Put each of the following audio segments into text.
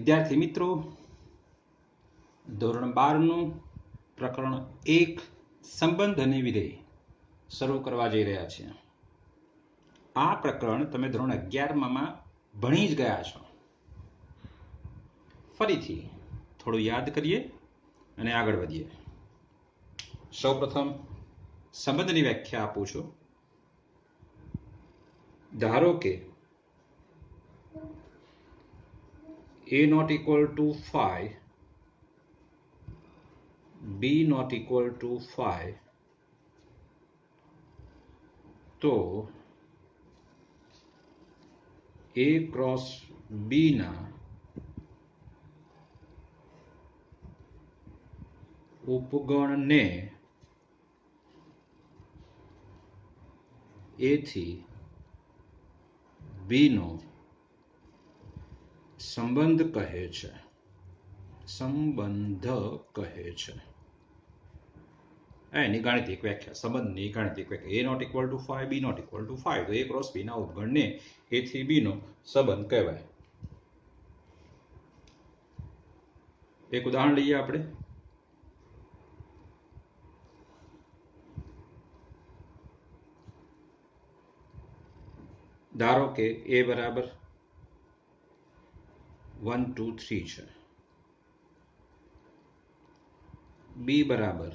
વિદ્યાર્થી મિત્રો, ધોરણ 12નું પ્રકરણ 1 સંબંધ અને વિધેય શરૂ કરવા જઈ રહ્યા છીએ. આ પ્રકરણ તમે ધોરણ 11માં ભણી જ ગયા છો. ફરીથી થોડું યાદ કરીએ અને આગળ વધીએ. સૌપ્રથમ સંબંધની વ્યાખ્યા આપું છું. ધારો કે a not equal to 5, b not equal to 5, તો a cross b ના ઉપગણને a થી b નો સંબંધ કહે છે. સંબંધ કહે છે. એની ગાણિતિક વ્યાખ્યા, સંબંધની ગાણિતિક વ્યાખ્યા. a not equal to 5, b not equal to 5, તો a ક્રોસ b ના ઉપગણને a થી b નો સંબંધ કહેવાય. એક ઉદાહરણ લઈએ આપણે. ધારો કે a બરાબર 1 2 3 છે, b બરાબર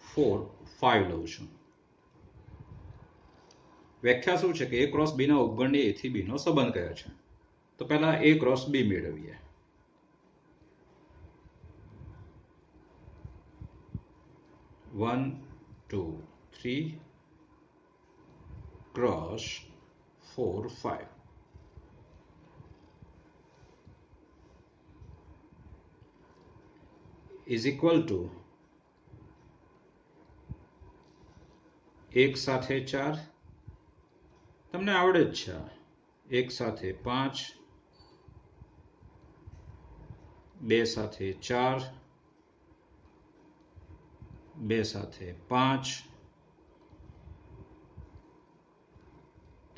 4 5 લઉં છું. વ્યાખ્યા શું છે કે a ક્રોસ b ના ઉપગણને a થી b નો સંબંધ કયો છે. તો પહેલા a ક્રોસ b મેળવીએ. One two three cross 4 5 is equal to એક સાથે 4, તમને આવડે જ છે. એક સાથે 5, બે સાથે 4, બે સાથે 5,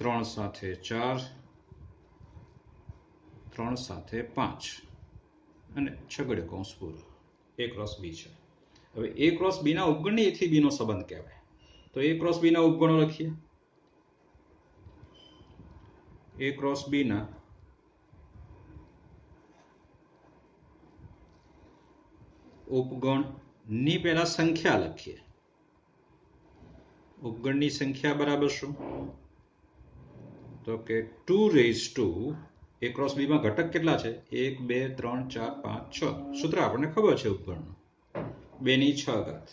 3 સાથે 4, 3 સાથે 5 અને છગડીયો કૌંસ પૂરો. a ક્રોસ b છે. હવે a ક્રોસ b ના ઉપગણને a થી b નો સંબંધ કહેવાય. તો a ક્રોસ b ના ઉપગણો લખીએ. a ક્રોસ b ના ઉપગણની પહેલા સંખ્યા લખીએ. ઉપગણની સંખ્યા બરાબર શું? તો કે 2 raise to a cross b માં ઘટક કેટલા છે? 1 2 3 4 5 6. સૂત્ર આપણને ખબર છે ઉપગણનું, 2 ની 6 ઘાત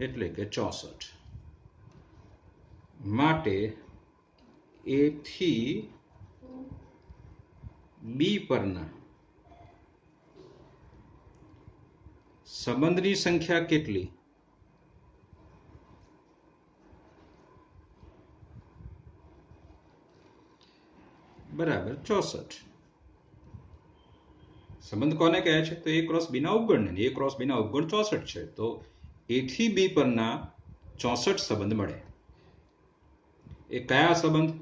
એટલે કે 64. માટે a થી b પરના સંબંધની સંખ્યા કેટલી? બરાબર 64. સંબંધ કોને કહે છે? તો a ક્રોસ b ના ઉપગણને. a ક્રોસ b ના ઉપગણ 64 છે. તો a થી b પરના 64 સંબંધ મળે. એ કયા સંબંધ?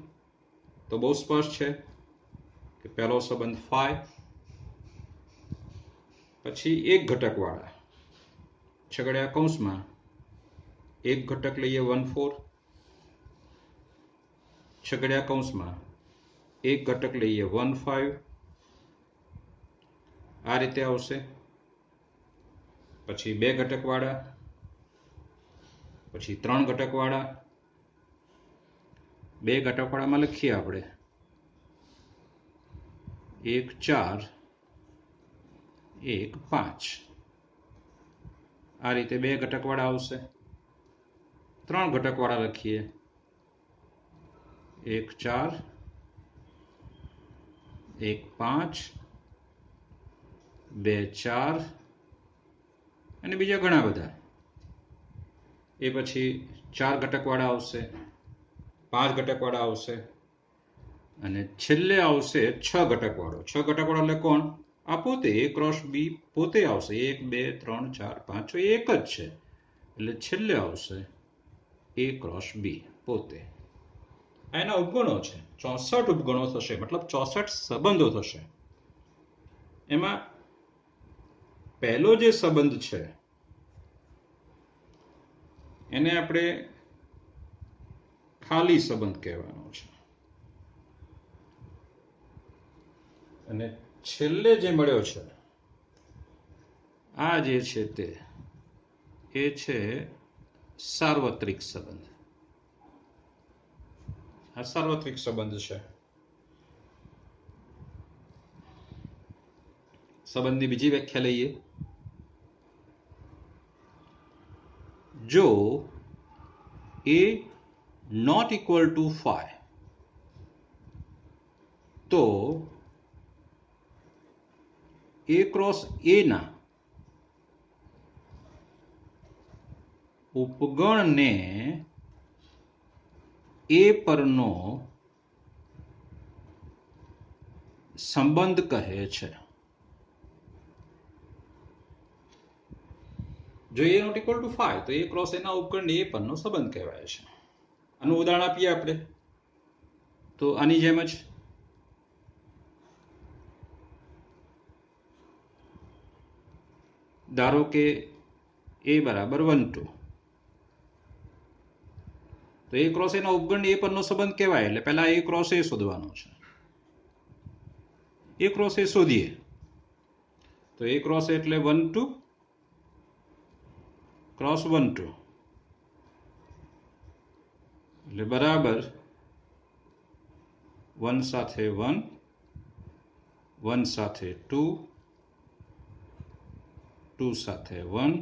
તો બહુ સ્પષ્ટ છે કે પહેલો સંબંધ 5, પછી એક ઘટક વાળા છગડીયા કૌંસમાં એક ઘટક લઈએ 1 4, છગડીયા કૌંસમાં એક ઘટક લઈએ 1 5. આ રીતે આવશે. પછી બે ઘટક વાળા, પછી 3 ઘટક વાળા. બે ઘટક વાળામાં લખીએ આપણે 1 4, 1 5. આ રીતે બે ઘટક વાળા આવશે. 3 ઘટક વાળા લખીએ 1 4, 1 5, 2 4 અને બીજા ઘણા બધા. એ પછી 4 ઘટક વાળા આવશે, 5 ઘટક વાળા આવશે અને છેલ્લે આવશે 6 ઘટક વાળો. 6 ઘટક વાળો એટલે કોણ? આ પોતે a ક્રોસ b પોતે આવશે. 1 2 3 4 5 6 એક જ છે એટલે છેલ્લે આવશે a ક્રોસ b પોતે. આ એના ઉપગણો છે, 64 ઉપગણો થશે, મતલબ 64 સંબંધો થશે. એમાં પહેલો જે સંબંધ છે એને આપણે ખાલી સંબંધ કહેવાનો છે, અને છેલ્લે જે મળ્યો છે આ જે છે તે એ છે સાર્વત્રિક સંબંધ. આ સાર્વત્રિક સંબંધ છે. સંબંધની બીજી વ્યાખ્યા લઈએ. જો a not equal to 5 તો a ક્રોસ a ના ઉપગણને a પરનો સંબંધ કહે છે. જો a નોટ ઇક્વલ ટુ 5 તો a ક્રોસ એના ઉપગણને a પરનો સંબંધ કહેવાય છે. આનું ઉદાહરણ આપીએ આપણે તો આની જેમ જ ધારો કે a બરાબર 1 2 તો a ક્રોસ એના ઉપગણ a પરનો સંબંધ કહેવાય એટલે પહેલા a ક્રોસ a શોધવાનો છે. a ક્રોસ a શોધીએ તો a ક્રોસ એટલે 1 2 ક્રોસ 1 2 એટલે બરાબર 1 સાથે 1 1 સાથે 2 2 સાથે 1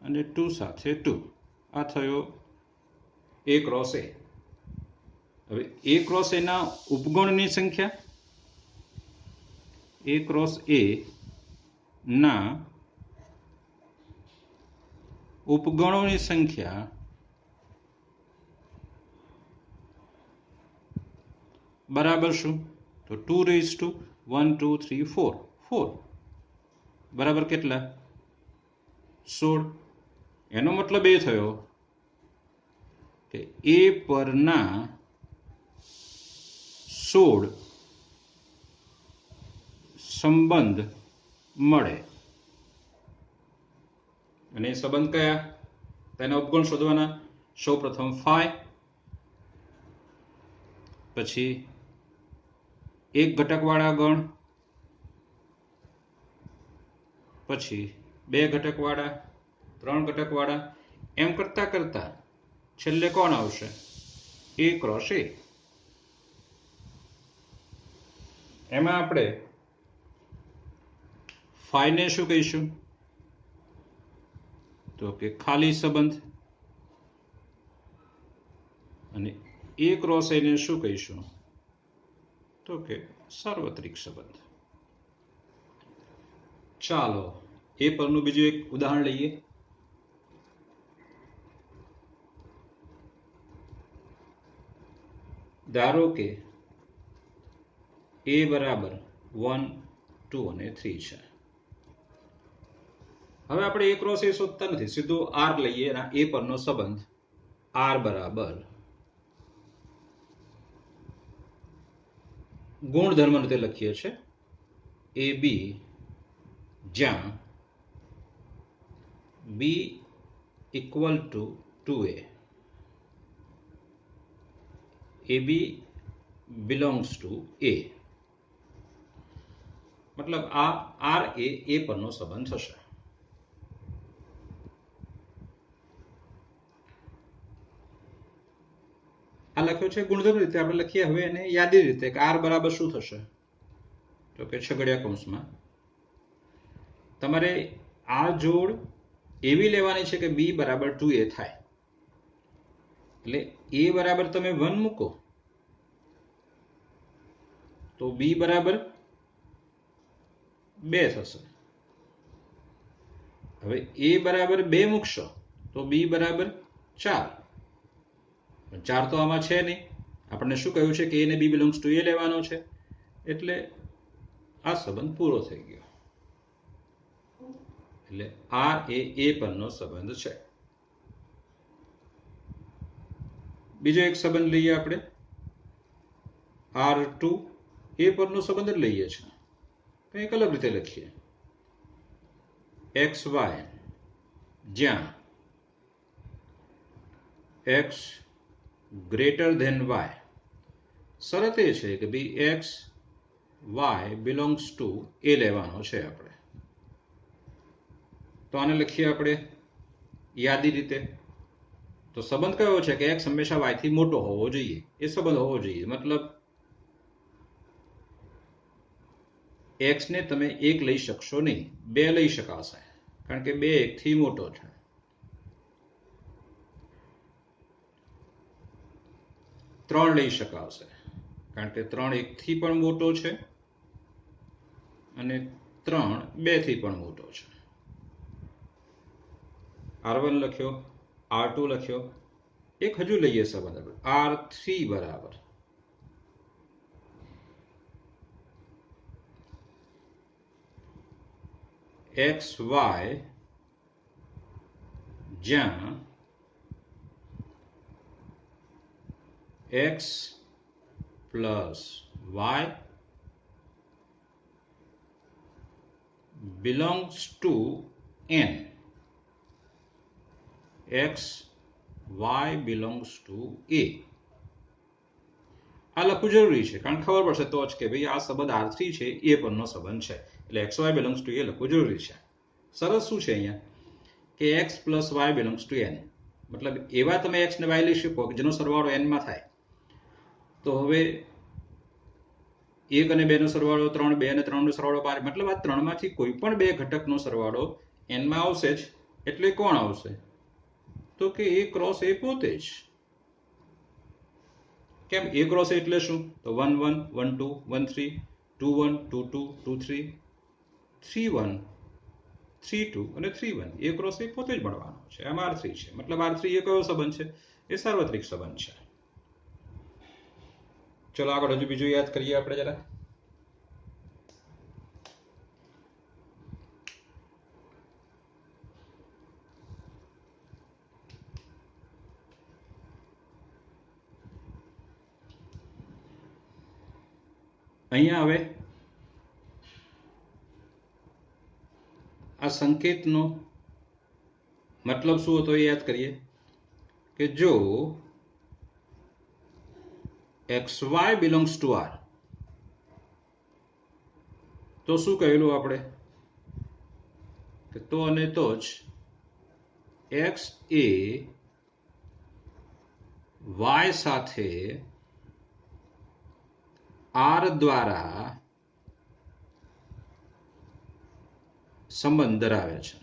અને 2 સાથે 2. આ થયો a ક્રોસ a. હવે a ક્રોસ a ના ઉપગણની સંખ્યા a ક્રોસ a ના ઉપગણોની સંખ્યા બરાબર શું? તો 2 રેઝ ટુ 1 2 3 4 4 બરાબર કેટલા? 16. એનો મતલબ એ થયો કે a પરના 16 સંબંધ મળે. અને એ સંબંધ કયા? તેના ઉપગણ શોધવાના. સૌ પ્રથમ 5, પછી એક ઘટકવાળા ગણ, પછી 2 ઘટકવાળા, 3 ઘટકવાળા, એમ કરતા કરતા છેલ્લે કોણ આવશે? a cross a. એમાં આપણે 5 ને શું કહીશું? તો કે ખાલી સંબંધ. અને a ક્રોસ a ને શું કહીશું? તો કે સાર્વત્રિક સંબંધ. ચાલો એ પરનું બીજું એક ઉદાહરણ લઈએ. ધારો કે a બરાબર 1 2 અને 3 છે. હવે આપણે a ક્રોસ a શોધતા નથી, સીધું r લઈએ અને a પરનો સંબંધ r બરાબર ગુણધર્મ રીતે લખીએ છીએ a b, જ્યાં b equal to 2a. ab belongs to a. મતલબ આ r એ a પરનો સંબંધ થશે. આ લખ્યો છે ગુણધર્મ રીતે, આપણે લખીએ હવે એને યાદી રીતે કે r બરાબર શું થશે? તો કે છગડિયા કૌંસમાં તમારે આ જોડ એવી લેવાની છે કે b બરાબર 2a થાય. એટલે a બરાબર તમે 1 મૂકો તો b બરાબર 2 થશે. હવે a બરાબર 2 મૂકશો તો b બરાબર 4. 4 તો આમાં છે નહીં. આપણને શું કહ્યું છે કે a ને b બિલોંગ્સ ટુ a લેવાનો છે, એટલે આ સંબંધ પૂરો થઈ ગયો. એટલે r એ a પરનો સંબંધ છે. બીજો એક સંબંધ લઈએ આપણે R2 એ પરનો સંબંધ જ લઈએ છીએ, કંઈક અલગ રીતે લખીએ. XY જ્યાં X ગ્રેટર ધેન Y. શરત એ છે કે ભાઈ X Y બિલોંગ્સ ટુ એ લેવાનો છે આપણે. તો આને લખીએ આપણે યાદી રીતે. તો સંબંધ કયો છે કે X હંમેશા Y થી મોટો હોવો જોઈએ, એ સંબંધ હોવો જોઈએ. મતલબ X ને તમે 1 લઈ શકશો નહીં, 2 લઈ શકાશે, કારણ કે 2 1 થી મોટો છે. 3 લઈ શકાશે, કારણ કે 3 1 થી પણ મોટો છે અને 3 2 થી પણ મોટો છે. R1 લખ્યો, R2 લખ્યો. એક હજુ લઈએ સંબંધ R3 બરાબર XY જ્યાં X plus Y belongs to N. X Y belongs to A. આ લખવું જરૂરી છે, કારણ ખબર પડશે તો જ કે ભાઈ આ સંબંધ R3 છે એ પરનો સંબંધ છે, એટલે XY belongs to A લખવું જરૂરી છે. સરસ શું છે અહીંયા કે X plus Y belongs to N, મતલબ એવા તમે X ને Y લઈ શકો કે જેનો સરવાળો N માં થાય. તો હવે 1 અને 2 નો સરવાળો 3, 2 અને 3 નો સરવાળો 5, મતલબ આ 3 માંથી કોઈ પણ 2 ઘટકનો સરવાળો N માં આવશે જ. એટલે કોણ આવશે? તો કે A ક્રોસ A પોતે જ. કેમ? A ક્રોસ A એટલે શું? તો 1 1 1 2 1 3 2 1 2 2 2 3 3 1 3 2 અને 3 1. A ક્રોસ A પોતે જ મળવાનો છે. આમ R3 છે. મતલબ R3 એ કયો સંબંધ છે? એ સાર્વત્રિક સંબંધ છે. ચલો આગળ હજુ બીજું યાદ કરીએ આપણે જરા. અહીંયા હવે આ સંકેતનો મતલબ શું હતો એ યાદ કરીએ કે જો XY belongs to R, તો શું કહેલું આપણે કે તો અને તો જ X એ Y સાથે R દ્વારા સંબંધ ધરાવે છે.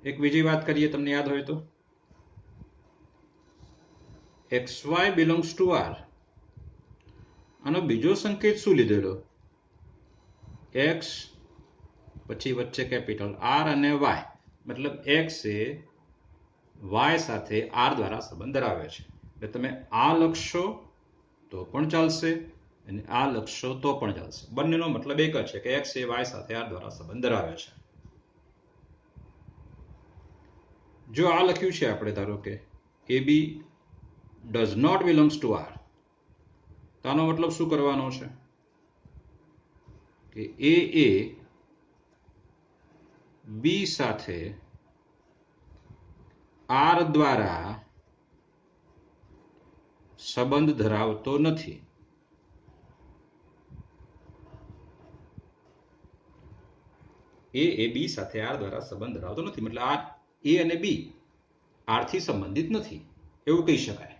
એક બીજી વાત કરીએ, તમને યાદ હોય તો XY belongs to R. આનો બીજો સંકેત શું લીધેલો? X પછી વચ્ચે કેપિટલ R અને Y, મતલબ X એ Y સાથે R દ્વારા સંબંધ ધરાવે છે. એટલે તમે આ લખશો તો પણ ચાલશે અને આ લખશો તો પણ ચાલશે. બંનેનો મતલબ એક જ છે કે X એ Y સાથે R દ્વારા સંબંધ ધરાવે છે. જો આ લખ્યું છે આપણે, ધારો કે AB does not belongs to R, તો આનો મતલબ શું કરવાનો છે કે A એ B સાથે R દ્વારા સંબંધ ધરાવતો નથી. A એ B સાથે R દ્વારા સંબંધ ધરાવતો નથી, મતલબ આ A અને B R થી સંબંધિત નથી એવું કહી શકાય.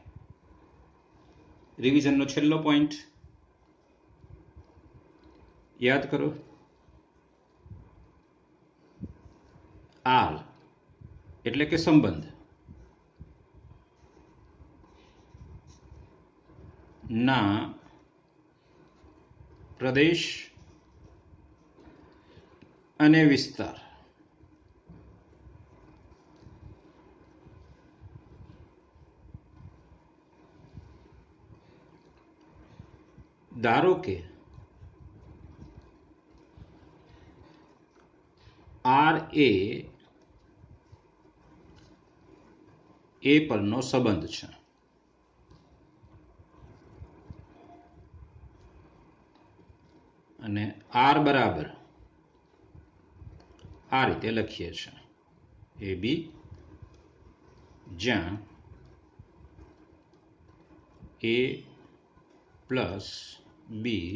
રિવિઝનનો છેલ્લો પોઈન્ટ યાદ કરો. R એટલે કે સંબંધ ના પ્રદેશ અને વિસ્તાર ધારો કે R એ એ પરનો સંબંધ છે. અને આર બરાબર આ રીતે લખીએ છીએ એ બી, જ્યાં એ પ્લસ બી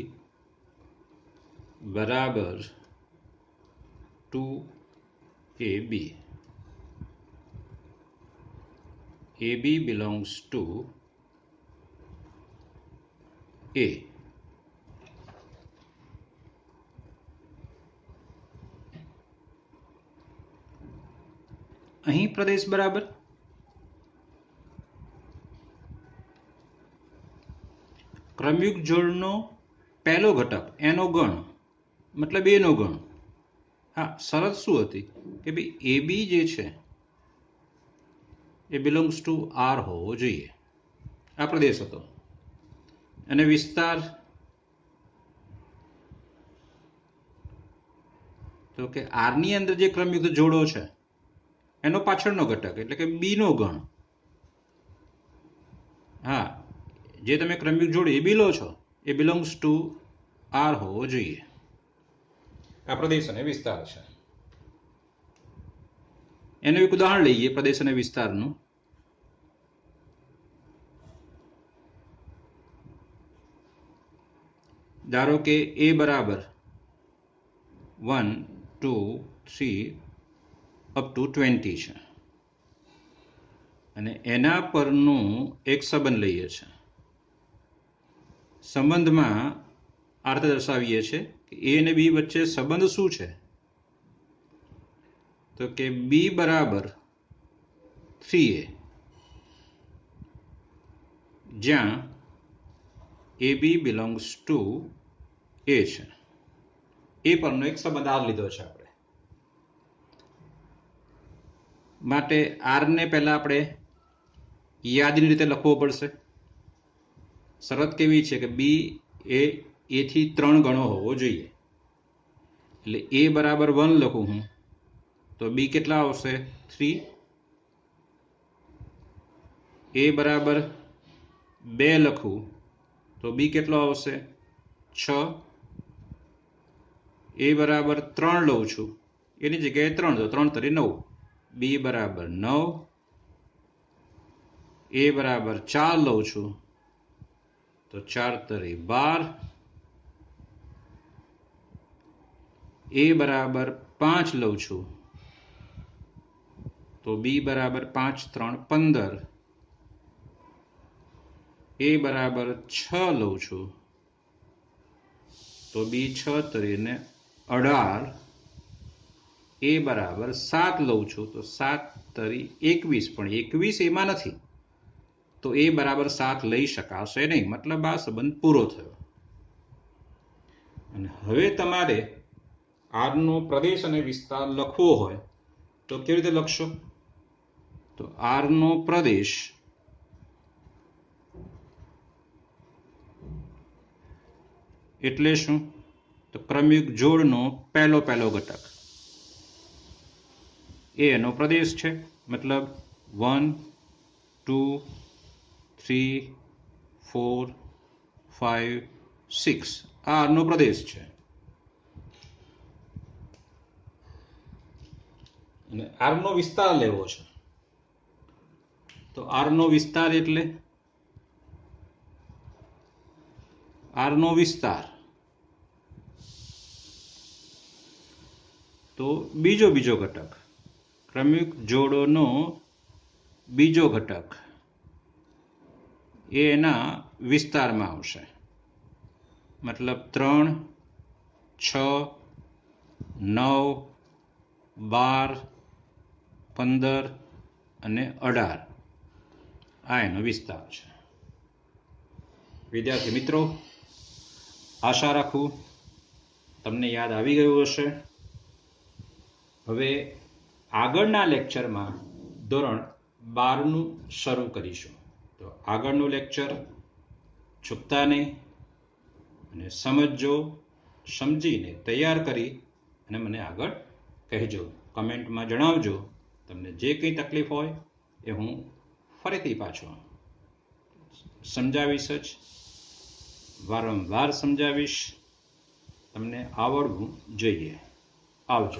બરાબર 2ab. AB belongs to A. અહીં પ્રદેશ બરાબર ક્રમયુક્ત જોડનો પહેલો ઘટક એનો ગણ મતલબ એનો ગણ. હા, શરત શું હતી કે ભાઈ એ બી જે છે એ બિલોંગ્સ ટુ આર હોવો જોઈએ. આ પ્રદેશ હતો. અને વિસ્તાર તો કે આરની અંદર જે ક્રમયુક્ત જોડો છે એનો પાછળનો ઘટક એટલે કે બી નો ગણ. હા, જે તમે ક્રમયુક્ત જોડ એ બી લો છો એ બિલોંગ્સ ટુ આર હોવો જોઈએ. આ પ્રદેશ અને વિસ્તાર છે. એનું એક ઉદાહરણ લઈએ પ્રદેશ અને વિસ્તારનું. ધારો કે એ બરાબર 1, 2, 3 અપ ટુ 20 છે અને એના પરનું એક સંબંધ લઈએ છે. સંબંધમાં અર્થ દર્શાવીએ છીએ કે એ અને બી વચ્ચે સંબંધ શું છે તો કે બી બરાબર 3a, જ્યાં એ બી બિલોંગ્સ ટુ એ છે. એ પરનો એક સંબંધ આર લીધો છે આપણે. માટે આરને પહેલા આપણે યાદીની રીતે લખવો પડશે. શરત કેવી છે કે બી એ એથી 3 ગણો હોવો જોઈએ. એટલે એ બરાબર 1 લખું હું તો બી કેટલા આવશે 3. એ બરાબર 2 લખું તો બી કેટલો આવશે 6. એ બરાબર 3 લઉં છું એની જગ્યાએ 3 તો 3 તરી 9. બી બરાબર 9. એ બરાબર 4 લઉં છું તો 4 તરી 12. એ બરાબર 5 લઉં છું તો બી બરાબર 5 3 15. એ બરાબર 6 લઉં છું તો બી 6 તરીને 18. એ બરાબર 7 લઉં છું તો 7 તરી 21, પણ 21 એમાં નથી તો એ બરાબર 7 લઈ શકાશે નહીં. મતલબ આ સંબંધ પૂરો થયો. અને હવે તમારે આરનો પ્રદેશ અને વિસ્તાર લખવો હોય તો કેવી રીતે લખશો? તો આરનો પ્રદેશ એટલે શું? તો ક્રમયુક્ત જોડનો પહેલો ઘટક એ એનો પ્રદેશ છે. મતલબ 1, 2, 3, 4, 5, 6 આ આરનો પ્રદેશ છે. અને આરનો વિસ્તાર લેવો છે તો આરનો વિસ્તાર એટલે આરનો વિસ્તાર તો બીજો ઘટક ક્રમયુક્ત જોડોનો બીજો ઘટક એ એના વિસ્તારમાં આવશે. મતલબ 3, 6, 9, 12, 15 અને 18 આ એનો વિસ્તાર છે. વિદ્યાર્થી મિત્રો, આશા રાખું તમને યાદ આવી ગયું હશે. હવે આગળના લેક્ચરમાં ધોરણ 12નું શરૂ કરીશું. તો આગળનું લેક્ચર ચૂકતા નહીં અને સમજજો, સમજીને તૈયાર કરી અને મને આગળ કહેજો. કમેન્ટમાં જણાવજો તમને જે કંઈ તકલીફ હોય એ હું ફરીથી પાછો સમજાવીશ જ, વારંવાર સમજાવીશ, તમને આવડવું જોઈએ. આવજો.